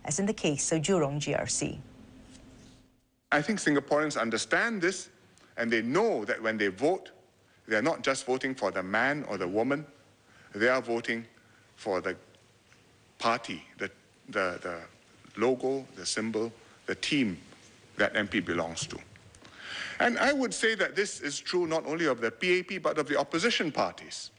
as in the case of Jurong GRC. I think Singaporeans understand this, and they know that when they vote, they are not just voting for the man or the woman, they are voting for the party, the logo, the symbol, the team that MP belongs to. And I would say that this is true not only of the PAP but of the opposition parties.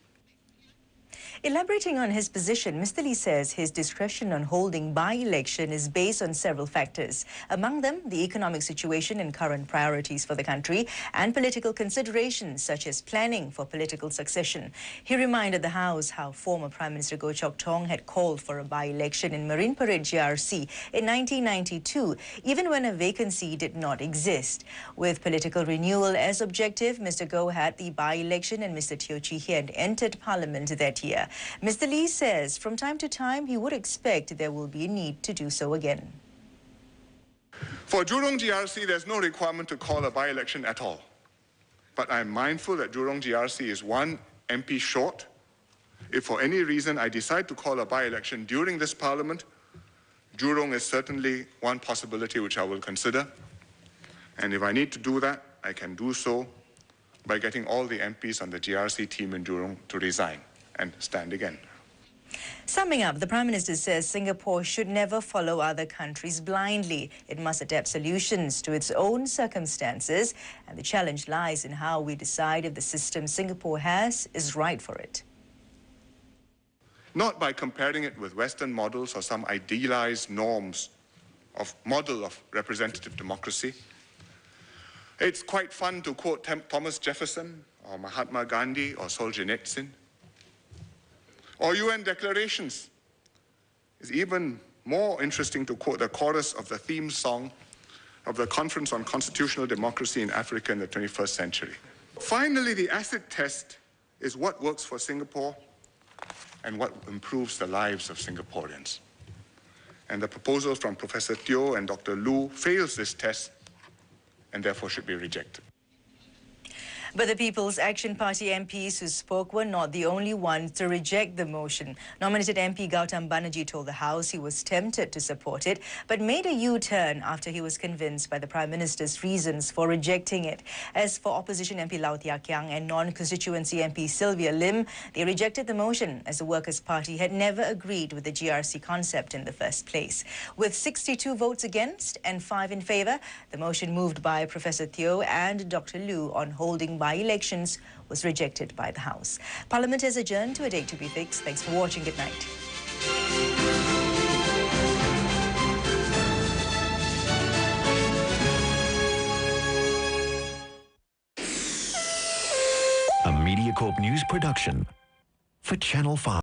Elaborating on his position, Mr. Lee says his discretion on holding by-election is based on several factors. Among them, the economic situation and current priorities for the country and political considerations such as planning for political succession. He reminded the House how former Prime Minister Goh Chok Tong had called for a by-election in Marine Parade GRC in 1992, even when a vacancy did not exist. With political renewal as objective, Mr. Goh had the by-election and Mr. Teo Chee Hean entered Parliament that year. Mr. Lee says from time to time he would expect there will be a need to do so again. For Jurong GRC, there's no requirement to call a by-election at all. But I'm mindful that Jurong GRC is one MP short. If for any reason I decide to call a by-election during this Parliament, Jurong is certainly one possibility which I will consider. And if I need to do that, I can do so by getting all the MPs on the GRC team in Jurong to resign and stand again. Summing up, the Prime Minister says Singapore should never follow other countries blindly. It must adapt solutions to its own circumstances, and the challenge lies in how we decide if the system Singapore has is right for it. Not by comparing it with Western models or some idealized model of representative democracy. It's quite fun to quote Thomas Jefferson or Mahatma Gandhi or Solzhenitsyn. Or UN declarations. It's even more interesting to quote the chorus of the theme song of the Conference on Constitutional Democracy in Africa in the 21st century. Finally, the acid test is what works for Singapore and what improves the lives of Singaporeans. And the proposal from Professor Teo and Dr. Lu fails this test and therefore should be rejected. But the People's Action Party MPs who spoke were not the only ones to reject the motion. Nominated MP Gautam Banerjee told the House he was tempted to support it, but made a U-turn after he was convinced by the Prime Minister's reasons for rejecting it. As for opposition MP Lau Tia Kiang and non-constituency MP Sylvia Lim, they rejected the motion as the Workers' Party had never agreed with the GRC concept in the first place. With 62 votes against and 5 in favour, the motion moved by Professor Teo and Dr. Lu on holding by-elections was rejected by the House. Parliament has adjourned to a date to be fixed. Thanks for watching. Good night. A MediaCorp News production for Channel 5.